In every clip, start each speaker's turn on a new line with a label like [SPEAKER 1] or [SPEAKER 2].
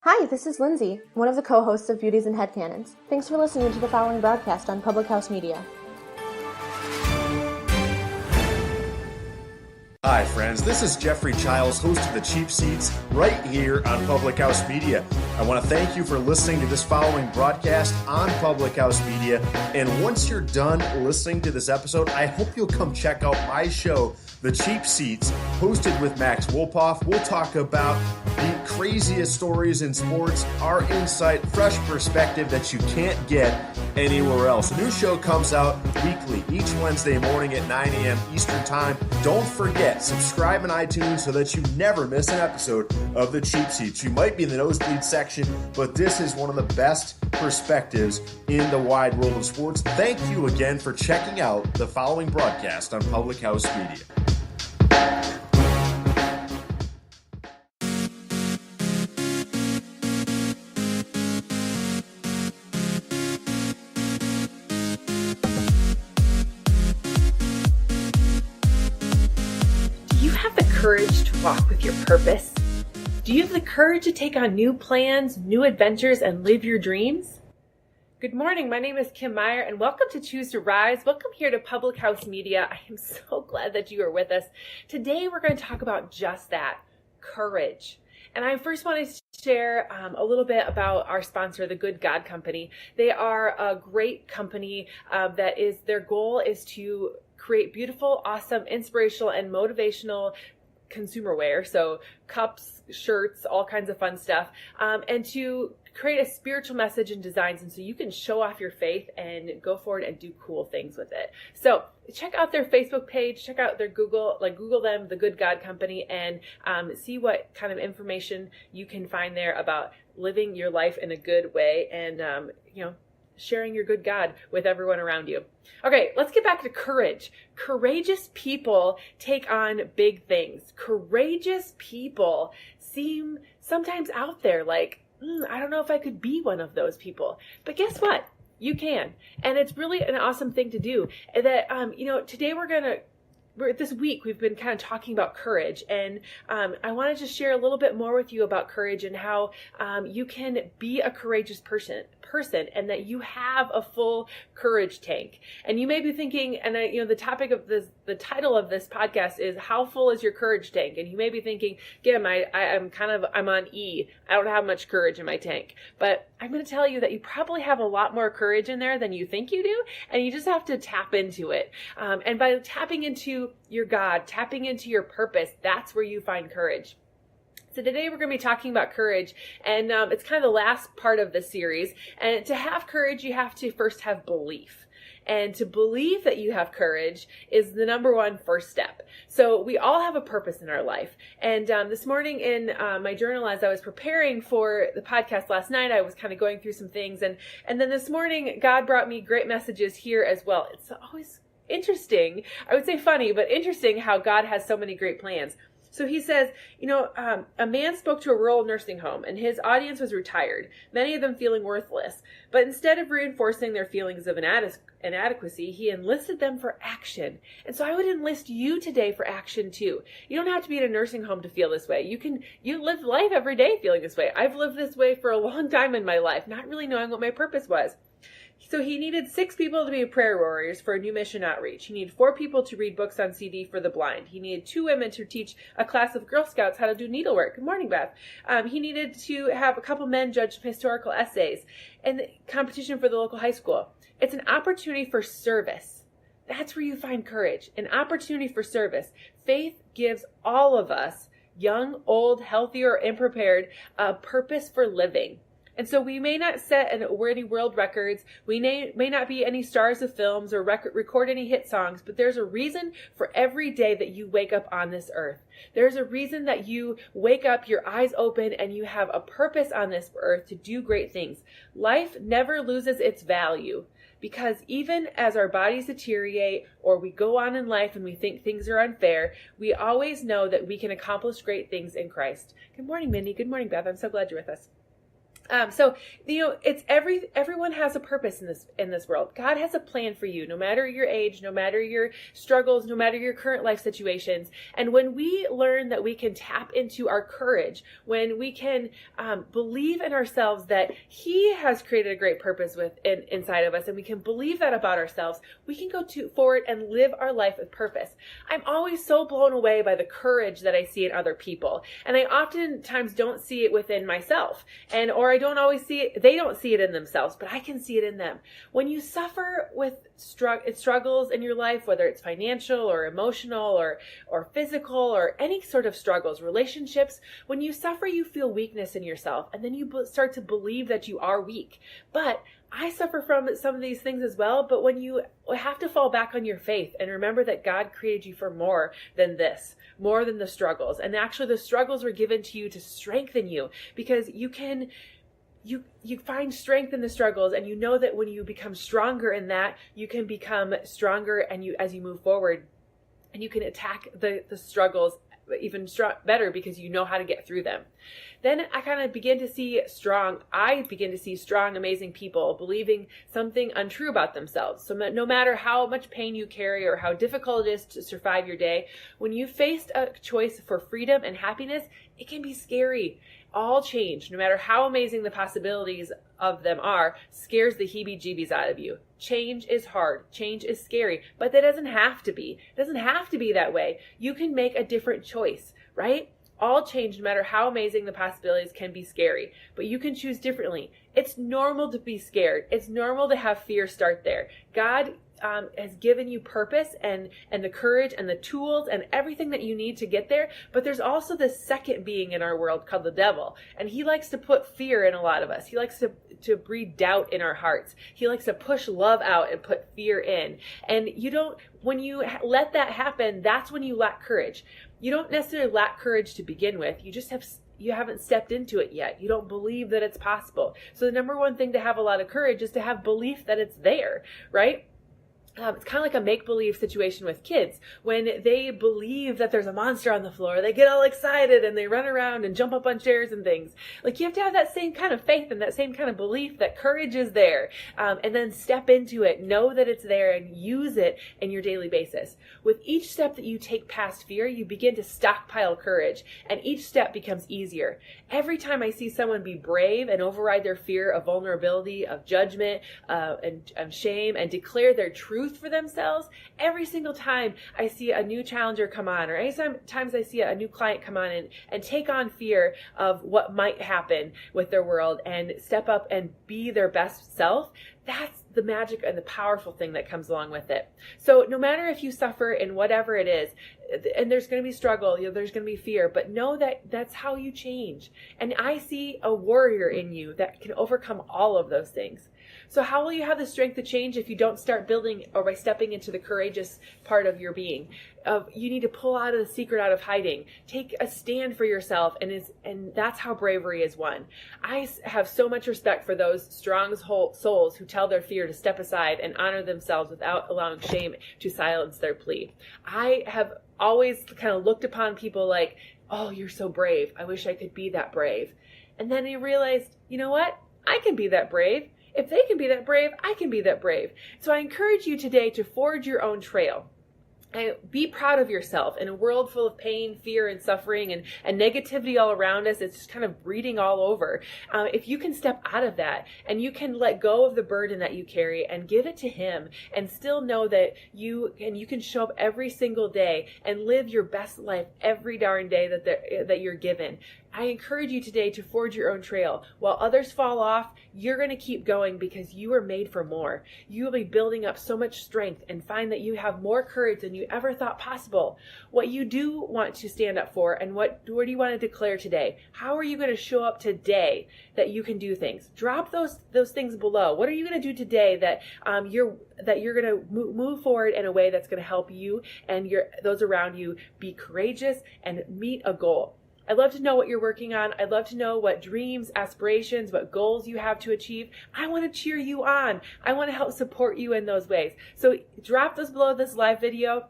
[SPEAKER 1] Hi, this is Lindsay, one of the co-hosts of Beauties and Headcanons. Thanks for listening to the following broadcast on Public House Media.
[SPEAKER 2] Hi friends, this is Jeffrey Childs, host of The Cheap Seats, right here on Public House Media. I want to thank you for listening to this following broadcast on Public House Media. And once you're done listening to this episode, I hope you'll come check out my show, The Cheap Seats, hosted with Max Wolpoff. We'll talk about the craziest stories in sports, our insight, fresh perspective that you can't get anywhere else. A new show comes out weekly, each Wednesday morning at 9 a.m. Eastern Time. Don't forget, subscribe on iTunes so that you never miss an episode of The Cheap Seats. You might be in the nosebleed section, but this is one of the best perspectives in the wide world of sports. Thank you again for checking out the following broadcast on Public House Media.
[SPEAKER 3] Courage to walk with your purpose? Do you have the courage to take on new plans, new adventures, and live your dreams? Good morning. My name is Kim Meyer, and welcome to Choose to Rise. Welcome here to Public House Media. I am so glad that you are with us. Today, we're going to talk about just that, courage. And I first want to share a little bit about our sponsor, the Good God Company. They are a great company their goal is to create beautiful, awesome, inspirational, and motivational consumer wear, so cups, shirts, all kinds of fun stuff, and to create a spiritual message and designs, and so you can show off your faith and go forward and do cool things with it. So check out their Facebook page, check out their Google them, the Good God Company, and see what kind of information you can find there about living your life in a good way and sharing your good God with everyone around you. Okay, let's get back to courage. Courageous people take on big things. Courageous people seem sometimes out there like, I don't know if I could be one of those people. But guess what? You can. And it's really an awesome thing to do. That, today this week we've been kind of talking about courage, and I want to just share a little bit more with you about courage and how you can be a courageous person and that you have a full courage tank. And you may be thinking, and the title of this podcast is "How Full Is Your Courage Tank?" And you may be thinking, "Kim, I'm on E. I don't have much courage in my tank." But I'm going to tell you that you probably have a lot more courage in there than you think you do, and you just have to tap into it. And by tapping into your God, tapping into your purpose, that's where you find courage. So today we're going to be talking about courage, and it's kind of the last part of this series. And to have courage, you have to first have belief. And to believe that you have courage is the number one first step. So we all have a purpose in our life. And this morning in my journal, as I was preparing for the podcast last night, I was kind of going through some things. And then this morning, God brought me great messages here as well. It's always interesting. I would say funny, but interesting how God has so many great plans. So he says, a man spoke to a rural nursing home, and his audience was retired, many of them feeling worthless. But instead of reinforcing their feelings of inadequacy, he enlisted them for action. And so I would enlist you today for action too. You don't have to be in a nursing home to feel this way. You live life every day feeling this way. I've lived this way for a long time in my life, not really knowing what my purpose was. So he needed 6 people to be prayer warriors for a new mission outreach. He needed 4 people to read books on CD for the blind. He needed 2 women to teach a class of Girl Scouts how to do needlework. Good morning, Beth. He needed to have a couple men judge historical essays and the competition for the local high school. It's an opportunity for service. That's where you find courage, an opportunity for service. Faith gives all of us, young, old, healthy, or unprepared, a purpose for living. And so we may not set any world records, we may not be any stars of films or record any hit songs, but there's a reason for every day that you wake up on this earth. There's a reason that you wake up, your eyes open, and you have a purpose on this earth to do great things. Life never loses its value, because even as our bodies deteriorate or we go on in life and we think things are unfair, we always know that we can accomplish great things in Christ. Good morning, Mindy. Good morning, Beth. I'm so glad you're with us. So it's everyone has a purpose in this world. God has a plan for you, no matter your age, no matter your struggles, no matter your current life situations. And when we learn that we can tap into our courage, when we can believe in ourselves that He has created a great purpose inside of us, and we can believe that about ourselves, we can go forward and live our life with purpose. I'm always so blown away by the courage that I see in other people, and I oftentimes don't see it within myself, or I don't always see it. They don't see it in themselves, but I can see it in them. When you suffer with struggles in your life, whether it's financial or emotional or physical or any sort of struggles, relationships, when you suffer, you feel weakness in yourself, and then you start to believe that you are weak. But I suffer from some of these things as well, but when you have to fall back on your faith and remember that God created you for more than this, more than the struggles. And actually the struggles were given to you to strengthen you, because you find strength in the struggles, and you know that when you become stronger in that, you can become stronger, and as you move forward, and you can attack the struggles even better because you know how to get through them. Then I begin to see strong, amazing people believing something untrue about themselves. So no matter how much pain you carry or how difficult it is to survive your day, when you face a choice for freedom and happiness, it can be scary. All change, no matter how amazing the possibilities of them are, scares the heebie-jeebies out of you. Change is hard. Change is scary, but that doesn't have to be. It doesn't have to be that way. You can make a different choice, right? All change, no matter how amazing the possibilities, can be scary, but you can choose differently. It's normal to be scared. It's normal to have fear start there. God has given you purpose and the courage and the tools and everything that you need to get there. But there's also this second being in our world called the devil. And he likes to put fear in a lot of us. He likes to breed doubt in our hearts. He likes to push love out and put fear in. And when you let that happen, that's when you lack courage. You don't necessarily lack courage to begin with. You haven't stepped into it yet. You don't believe that it's possible. So the number one thing to have a lot of courage is to have belief that it's there, right? It's kind of like a make-believe situation with kids. When they believe that there's a monster on the floor, they get all excited and they run around and jump up on chairs and things. Like, you have to have that same kind of faith and that same kind of belief that courage is there, and then step into it, know that it's there, and use it in your daily basis. With each step that you take past fear, you begin to stockpile courage, and each step becomes easier. Every time I see someone be brave and override their fear of vulnerability, of judgment, and shame, and declare their truth for themselves, every single time I see a new challenger come on, or any times I see a new client come on and take on fear of what might happen with their world and step up and be their best self, that's the magic and the powerful thing that comes along with it. So no matter if you suffer in whatever it is, and there's going to be struggle, there's going to be fear, but know that that's how you change. And I see a warrior in you that can overcome all of those things. So how will you have the strength to change if you don't start building or by stepping into the courageous part of your being? You need to pull out of the secret out of hiding. Take a stand for yourself, and that's how bravery is won. I have so much respect for those strong souls who tell their fear to step aside and honor themselves without allowing shame to silence their plea. I have always kind of looked upon people like, oh, you're so brave. I wish I could be that brave. And then I realized, you know what? I can be that brave. If they can be that brave, I can be that brave. So I encourage you today to forge your own trail. Be proud of yourself. In a world full of pain, fear, and suffering, and negativity all around us, it's just kind of breeding all over. If you can step out of that and you can let go of the burden that you carry and give it to Him, and still know that you can show up every single day and live your best life every darn day that you're given. I encourage you today to forge your own trail. While others fall off, you're going to keep going because you are made for more. You will be building up so much strength and find that you have more courage than you ever thought possible. What you do want to stand up for, and what do you want to declare today? How are you going to show up today that you can do things? Drop those things below. What are you going to do today that you're going to move forward in a way that's going to help you and those around you be courageous and meet a goal? I'd love to know what you're working on. I'd love to know what dreams, aspirations, what goals you have to achieve. I want to cheer you on. I want to help support you in those ways. So drop those below this live video.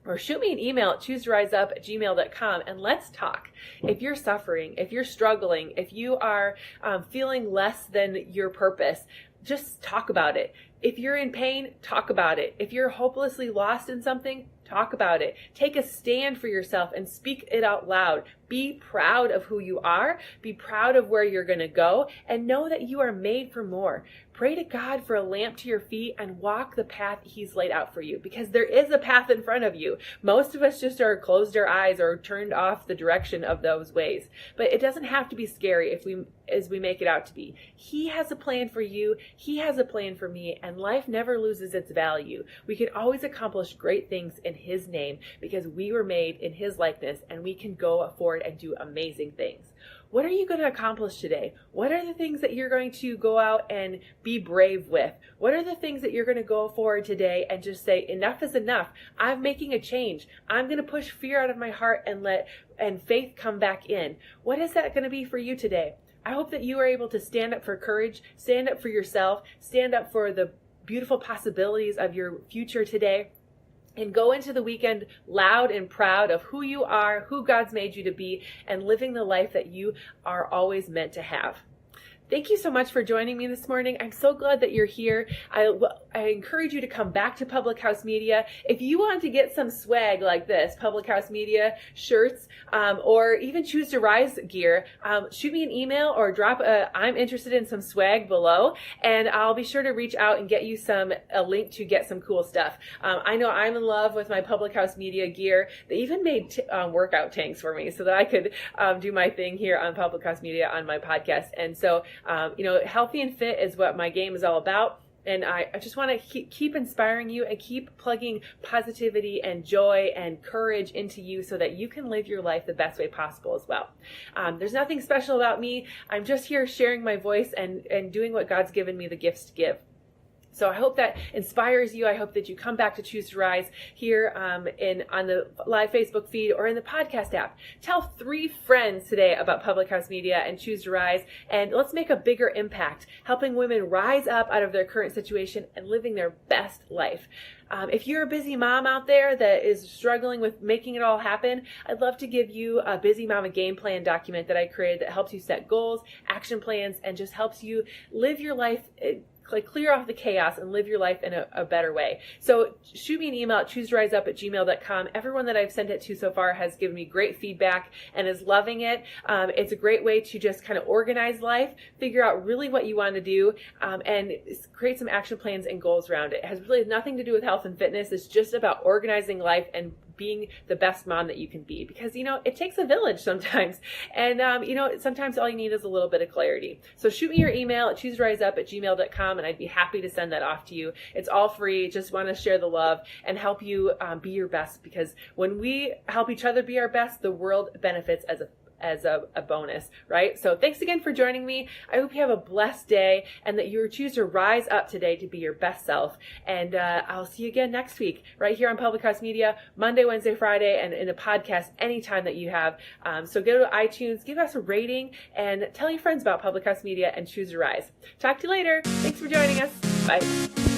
[SPEAKER 3] or shoot me an email at chooseriseup@gmail.com and let's talk. If you're suffering, if you're struggling, if you are feeling less than your purpose, just talk about it. If you're in pain, talk about it. If you're hopelessly lost in something, talk about it. Take a stand for yourself and speak it out loud. Be proud of who you are. Be proud of where you're going to go, and know that you are made for more. Pray to God for a lamp to your feet and walk the path He's laid out for you, because there is a path in front of you. Most of us just are closed our eyes or turned off the direction of those ways. But it doesn't have to be scary as we make it out to be. He has a plan for you. He has a plan for me, and life never loses its value. We can always accomplish great things in His name because we were made in His likeness, and we can go forward and do amazing things. What are you going to accomplish today? What are the things that you're going to go out and be brave with? What are the things that you're going to go forward today and just say, enough is enough. I'm making a change. I'm going to push fear out of my heart and faith come back in. What is that going to be for you today? I hope that you are able to stand up for courage, stand up for yourself, stand up for the beautiful possibilities of your future today, and go into the weekend loud and proud of who you are, who God's made you to be, and living the life that you are always meant to have. Thank you so much for joining me this morning. I'm so glad that you're here. I encourage you to come back to Public House Media. If you want to get some swag like this, Public House Media shirts, or even Choose to Rise gear, shoot me an email or drop I'm interested in some swag below, and I'll be sure to reach out and get you a link to get some cool stuff. I know I'm in love with my Public House Media gear. They even made workout tanks for me so that I could do my thing here on Public House Media on my podcast. And so healthy and fit is what my game is all about. And I just want to keep inspiring you and keep plugging positivity and joy and courage into you so that you can live your life the best way possible as well. There's nothing special about me. I'm just here sharing my voice and doing what God's given me the gifts to give. So I hope that inspires you. I hope that you come back to Choose to Rise here on the live Facebook feed or in the podcast app. Tell 3 friends today about Public House Media and Choose to Rise, and let's make a bigger impact, helping women rise up out of their current situation and living their best life. If you're a busy mom out there that is struggling with making it all happen, I'd love to give you a Busy Mama game plan document that I created that helps you set goals, action plans, and just helps you live your life, clear off the chaos and live your life in a better way. So shoot me an email at chooseriseup@gmail.com. Everyone that I've sent it to so far has given me great feedback and is loving it. It's a great way to just kind of organize life, figure out really what you want to do, and create some action plans and goals around it. It has really nothing to do with health and fitness. It's just about organizing life and being the best mom that you can be, because it takes a village sometimes, and sometimes all you need is a little bit of clarity. So shoot me your email at chooseriseup@gmail.com, and I'd be happy to send that off to you. It's all free. Just want to share the love and help you be your best, because when we help each other be our best, the world benefits as a bonus, right? So thanks again for joining me. I hope you have a blessed day and that you choose to rise up today to be your best self. And I'll see you again next week right here on Public House Media, Monday, Wednesday, Friday, and in a podcast anytime that you have. So go to iTunes, give us a rating, and tell your friends about Public House Media and Choose to Rise. Talk to you later. Thanks for joining us. Bye.